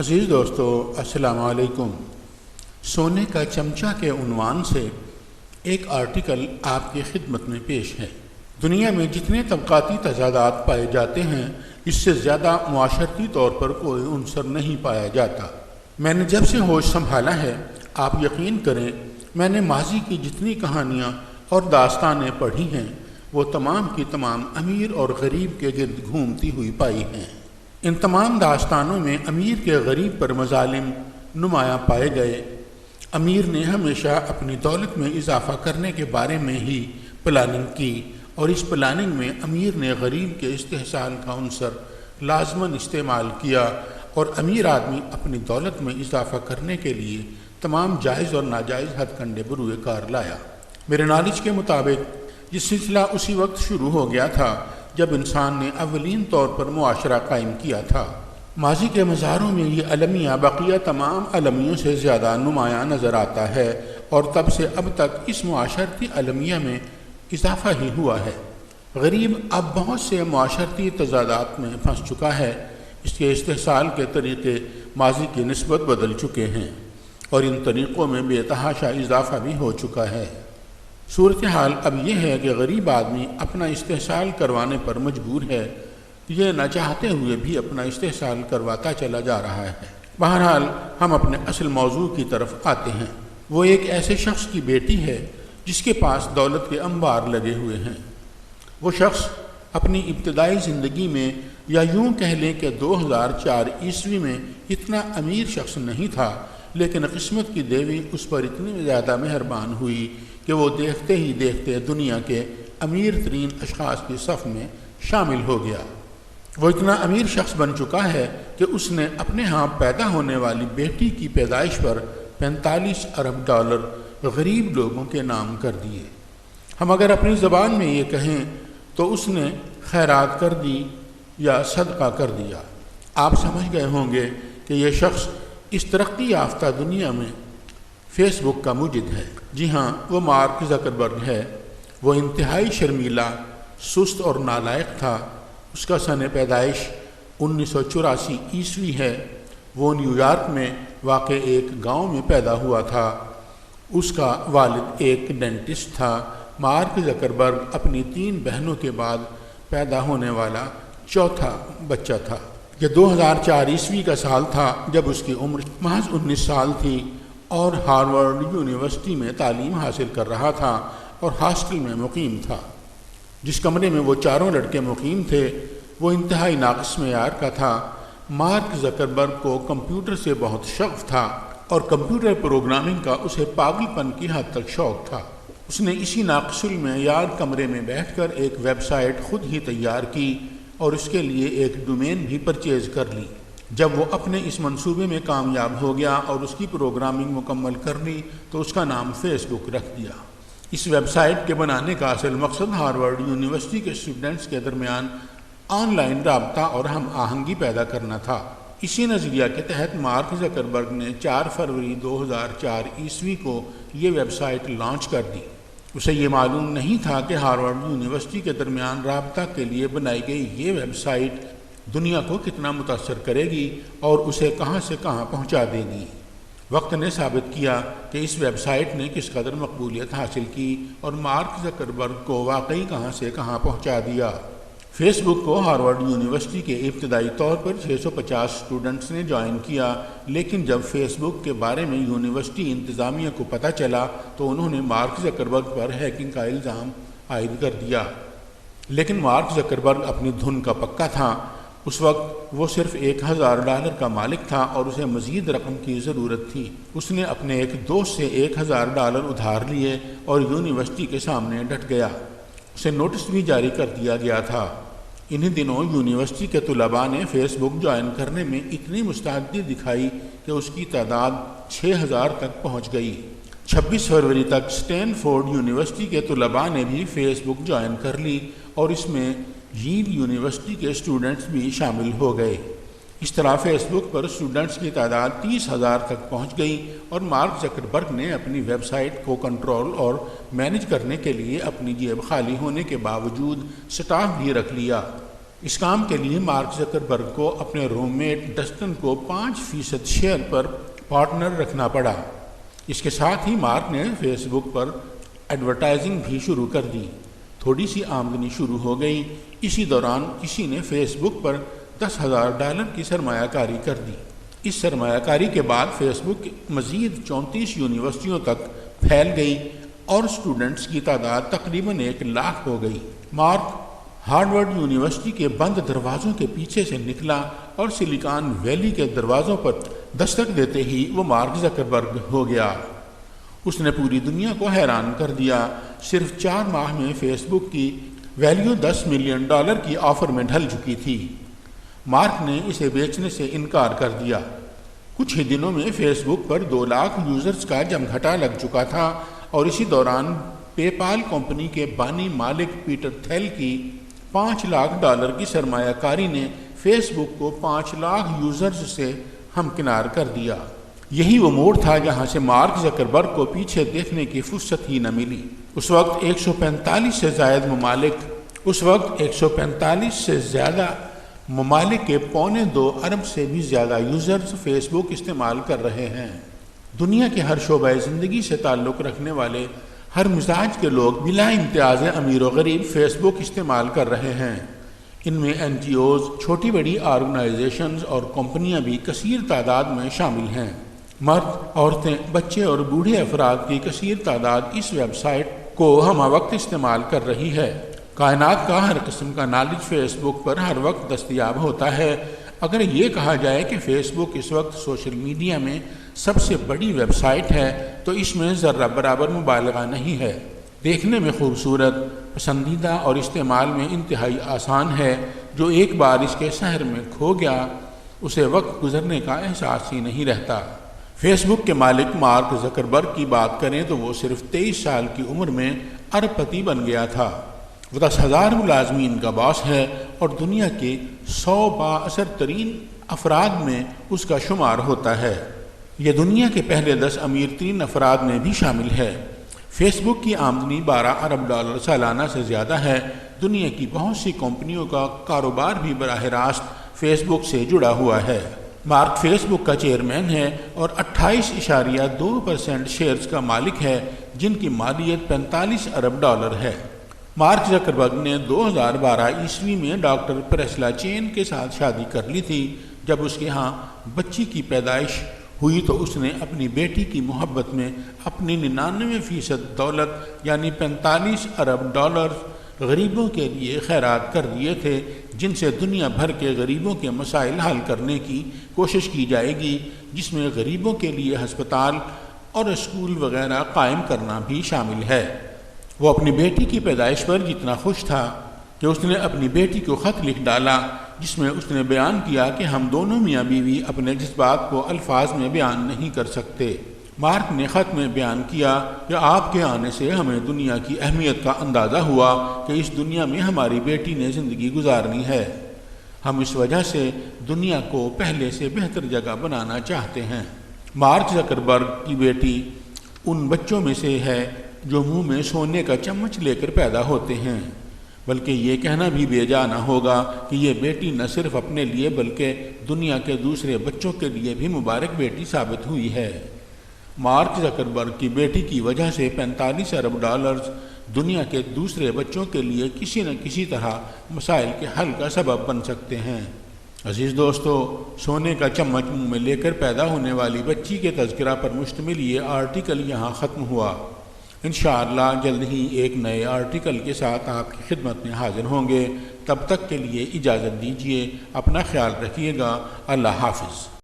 عزیز دوستو السلام علیکم۔ سونے کا چمچہ کے عنوان سے ایک آرٹیکل آپ کی خدمت میں پیش ہے۔ دنیا میں جتنے طبقاتی تضادات پائے جاتے ہیں اس سے زیادہ معاشرتی طور پر کوئی عنصر نہیں پایا جاتا۔ میں نے جب سے ہوش سنبھالا ہے آپ یقین کریں میں نے ماضی کی جتنی کہانیاں اور داستانیں پڑھی ہیں وہ تمام کی تمام امیر اور غریب کے گرد گھومتی ہوئی پائی ہیں۔ ان تمام داستانوں میں امیر کے غریب پر مظالم نمایاں پائے گئے۔ امیر نے ہمیشہ اپنی دولت میں اضافہ کرنے کے بارے میں ہی پلاننگ کی اور اس پلاننگ میں امیر نے غریب کے استحصال کا عنصر لازماً استعمال کیا اور امیر آدمی اپنی دولت میں اضافہ کرنے کے لیے تمام جائز اور ناجائز ہتھ کنڈے بروئے کار لایا۔ میرے نالج کے مطابق یہ سلسلہ اسی وقت شروع ہو گیا تھا جب انسان نے اولین طور پر معاشرہ قائم کیا تھا۔ ماضی کے مزاروں میں یہ المیہ بقیہ تمام المیوں سے زیادہ نمایاں نظر آتا ہے اور تب سے اب تک اس معاشرتی المیہ میں اضافہ ہی ہوا ہے۔ غریب اب بہت سے معاشرتی تضادات میں پھنس چکا ہے۔ اس کے استحصال کے طریقے ماضی کی نسبت بدل چکے ہیں اور ان طریقوں میں بے تحاشا اضافہ بھی ہو چکا ہے۔ صورتحال اب یہ ہے کہ غریب آدمی اپنا استحصال کروانے پر مجبور ہے، یہ نہ چاہتے ہوئے بھی اپنا استحصال کرواتا چلا جا رہا ہے۔ بہرحال ہم اپنے اصل موضوع کی طرف آتے ہیں۔ وہ ایک ایسے شخص کی بیٹی ہے جس کے پاس دولت کے انبار لگے ہوئے ہیں۔ وہ شخص اپنی ابتدائی زندگی میں یا یوں کہہ لیں کہ 2004 عیسوی میں اتنا امیر شخص نہیں تھا، لیکن قسمت کی دیوی اس پر اتنی زیادہ مہربان ہوئی کہ وہ دیکھتے ہی دیکھتے دنیا کے امیر ترین اشخاص کی صف میں شامل ہو گیا۔ وہ اتنا امیر شخص بن چکا ہے کہ اس نے اپنے ہاں پیدا ہونے والی بیٹی کی پیدائش پر 45 ارب ڈالر غریب لوگوں کے نام کر دیے۔ ہم اگر اپنی زبان میں یہ کہیں تو اس نے خیرات کر دی یا صدقہ کر دیا۔ آپ سمجھ گئے ہوں گے کہ یہ شخص اس ترقی یافتہ دنیا میں فیس بک کا موجد ہے۔ جی ہاں، وہ مارک زکربرگ ہے۔ وہ انتہائی شرمیلا، سست اور نالائق تھا۔ اس کا سن پیدائش 1984 عیسوی ہے۔ وہ نیو یارک میں واقع ایک گاؤں میں پیدا ہوا تھا۔ اس کا والد ایک ڈینٹسٹ تھا۔ مارک زکربرگ اپنی 3 بہنوں کے بعد پیدا ہونے والا چوتھا بچہ تھا۔ یہ 2004 عیسوی کا سال تھا جب اس کی عمر محض 19 سال تھی اور ہارورڈ یونیورسٹی میں تعلیم حاصل کر رہا تھا اور ہاسٹل میں مقیم تھا۔ جس کمرے میں وہ چاروں لڑکے مقیم تھے وہ انتہائی ناقص معیار کا تھا۔ مارک زکربرگ کو کمپیوٹر سے بہت شغف تھا اور کمپیوٹر پروگرامنگ کا اسے پاگل پن کی حد تک شوق تھا۔ اس نے اسی ناقص المعیار کمرے میں بیٹھ کر ایک ویب سائٹ خود ہی تیار کی اور اس کے لیے ایک ڈومین بھی پرچیز کر لی۔ جب وہ اپنے اس منصوبے میں کامیاب ہو گیا اور اس کی پروگرامنگ مکمل کر لی تو اس کا نام فیس بک رکھ دیا۔ اس ویب سائٹ کے بنانے کا اصل مقصد ہارورڈ یونیورسٹی کے اسٹوڈنٹس کے درمیان آن لائن رابطہ اور ہم آہنگی پیدا کرنا تھا۔ اسی نظریہ کے تحت مارک زکربرگ نے 4 فروری 2004 عیسوی کو یہ ویب سائٹ لانچ کر دی۔ اسے یہ معلوم نہیں تھا کہ ہارورڈ یونیورسٹی کے درمیان رابطہ کے لیے بنائی گئی یہ ویب سائٹ دنیا کو کتنا متاثر کرے گی اور اسے کہاں سے کہاں پہنچا دے گی۔ وقت نے ثابت کیا کہ اس ویب سائٹ نے کس قدر مقبولیت حاصل کی اور مارک زکربرگ کو واقعی کہاں سے کہاں پہنچا دیا۔ فیس بک کو ہارورڈ یونیورسٹی کے ابتدائی طور پر 650 اسٹوڈنٹس نے جوائن کیا، لیکن جب فیس بک کے بارے میں یونیورسٹی انتظامیہ کو پتہ چلا تو انہوں نے مارک زکربرگ پر ہیکنگ کا الزام عائد کر دیا۔ لیکن مارک زکربرگ اپنی دھن کا پکا تھا۔ اس وقت وہ صرف $1000 کا مالک تھا اور اسے مزید رقم کی ضرورت تھی۔ اس نے اپنے ایک دوست سے $1000 ادھار لیے اور یونیورسٹی کے سامنے ڈٹ گیا۔ اسے نوٹس بھی جاری کر دیا گیا تھا۔ انہی دنوں یونیورسٹی کے طلباء نے فیس بک جوائن کرنے میں اتنی مستعدی دکھائی کہ اس کی تعداد 6000 تک پہنچ گئی۔ 26 فروری تک اسٹینفورڈ یونیورسٹی کے طلباء نے بھی فیس بک جوائن کر لی اور اس میں ییل یونیورسٹی کے اسٹوڈنٹس بھی شامل ہو گئے۔ اس طرح فیس بک پر اسٹوڈنٹس کی تعداد 30,000 تک پہنچ گئی اور مارک زکربرگ نے اپنی ویب سائٹ کو کنٹرول اور مینیج کرنے کے لیے اپنی جیب خالی ہونے کے باوجود سٹاف بھی رکھ لیا۔ اس کام کے لیے مارک زکربرگ کو اپنے روم میٹ ڈسٹن کو 5% شیئر پر پارٹنر رکھنا پڑا۔ اس کے ساتھ ہی مارک نے فیس بک پر ایڈورٹائزنگ بھی شروع کر دی۔ تھوڑی سی آمدنی شروع ہو گئی۔ اسی دوران کسی نے فیس بک پر $10,000 کی سرمایہ کاری کر دی۔ اس سرمایہ کاری کے بعد فیس بک مزید 34 یونیورسٹیوں تک پھیل گئی اور اسٹوڈنٹس کی تعداد تقریباً 1 لاکھ ہو گئی۔ مارک ہارورڈ یونیورسٹی کے بند دروازوں کے پیچھے سے نکلا اور سلیکان ویلی کے دروازوں پر دستک دیتے ہی وہ مارک زکربرگ ہو گیا۔ اس نے پوری دنیا کو حیران کر دیا۔ صرف 4 ماہ میں فیس بک کی ویلیو $10 ملین کی آفر میں ڈھل چکی تھی۔ مارک نے اسے بیچنے سے انکار کر دیا۔ کچھ ہی دنوں میں فیس بک پر 2 لاکھ یوزرز کا جمگھٹا لگ چکا تھا اور اسی دوران پے پال کمپنی کے بانی مالک پیٹر تھیل کی $5 لاکھ کی سرمایہ کاری نے فیس بک کو 5 لاکھ یوزرز سے ہمکنار کر دیا۔ یہی وہ موڑ تھا جہاں سے مارک زکربرگ کو پیچھے دیکھنے کی فرصت ہی نہ ملی۔ اس وقت 145 سے زیادہ ممالک کے 2.25 ارب سے بھی زیادہ یوزرز فیس بک استعمال کر رہے ہیں۔ دنیا کے ہر شعبہ زندگی سے تعلق رکھنے والے ہر مزاج کے لوگ بلا امتیاز امیر و غریب فیس بک استعمال کر رہے ہیں۔ ان میں NGOز، چھوٹی بڑی آرگنائزیشنز اور کمپنیاں بھی کثیر تعداد میں شامل ہیں۔ مرد، عورتیں، بچے اور بوڑھے افراد کی کثیر تعداد اس ویب سائٹ کو ہمہ وقت استعمال کر رہی ہے۔ کائنات کا ہر قسم کا نالج فیس بک پر ہر وقت دستیاب ہوتا ہے۔ اگر یہ کہا جائے کہ فیس بک اس وقت سوشل میڈیا میں سب سے بڑی ویب سائٹ ہے تو اس میں ذرہ برابر مبالغہ نہیں ہے۔ دیکھنے میں خوبصورت، پسندیدہ اور استعمال میں انتہائی آسان ہے۔ جو ایک بار اس کے سحر میں کھو گیا اسے وقت گزرنے کا احساس ہی نہیں رہتا۔ فیس بک کے مالک مارک زکربرگ کی بات کریں تو وہ صرف 23 سال کی عمر میں ارب پتی بن گیا تھا۔ وہ 10,000 ملازمین کا باس ہے اور دنیا کے 100 بااثر ترین افراد میں اس کا شمار ہوتا ہے۔ یہ دنیا کے پہلے 10 امیر ترین افراد میں بھی شامل ہے۔ فیس بک کی آمدنی $12 ارب سالانہ سے زیادہ ہے۔ دنیا کی بہت سی کمپنیوں کا کاروبار بھی براہ راست فیس بک سے جڑا ہوا ہے۔ مارک فیس بک کا چیئرمین ہے اور 28.2% شیئرز کا مالک ہے، جن کی مالیت $45 ارب ہے۔ مارک زکربرگ نے 2012 عیسوی میں ڈاکٹر پریسلا چین کے ساتھ شادی کر لی تھی۔ جب اس کے ہاں بچی کی پیدائش ہوئی تو اس نے اپنی بیٹی کی محبت میں اپنی 99% دولت یعنی $45 ارب غریبوں کے لیے خیرات کر دیے تھے، جن سے دنیا بھر کے غریبوں کے مسائل حل کرنے کی کوشش کی جائے گی، جس میں غریبوں کے لیے ہسپتال اور اسکول وغیرہ قائم کرنا بھی شامل ہے۔ وہ اپنی بیٹی کی پیدائش پر جتنا خوش تھا کہ اس نے اپنی بیٹی کو خط لکھ ڈالا جس میں اس نے بیان کیا کہ ہم دونوں میاں بیوی اپنے جذبات کو الفاظ میں بیان نہیں کر سکتے۔ مارک نے خط میں بیان کیا کہ آپ کے آنے سے ہمیں دنیا کی اہمیت کا اندازہ ہوا کہ اس دنیا میں ہماری بیٹی نے زندگی گزارنی ہے۔ ہم اس وجہ سے دنیا کو پہلے سے بہتر جگہ بنانا چاہتے ہیں۔ مارک زکربرگ کی بیٹی ان بچوں میں سے ہے جو منہ میں سونے کا چمچ لے کر پیدا ہوتے ہیں، بلکہ یہ کہنا بھی بے جا نہ ہوگا کہ یہ بیٹی نہ صرف اپنے لیے بلکہ دنیا کے دوسرے بچوں کے لیے بھی مبارک بیٹی ثابت ہوئی ہے۔ مارک زکربرگ کی بیٹی کی وجہ سے $45 ارب دنیا کے دوسرے بچوں کے لیے کسی نہ کسی طرح مسائل کے حل کا سبب بن سکتے ہیں۔ عزیز دوستو، سونے کا چمچ منہ میں لے کر پیدا ہونے والی بچی کے تذکرہ پر مشتمل یہ آرٹیکل یہاں ختم ہوا۔ انشاءاللہ جلد ہی ایک نئے آرٹیکل کے ساتھ آپ کی خدمت میں حاضر ہوں گے۔ تب تک کے لیے اجازت دیجیے، اپنا خیال رکھیے گا۔ اللہ حافظ۔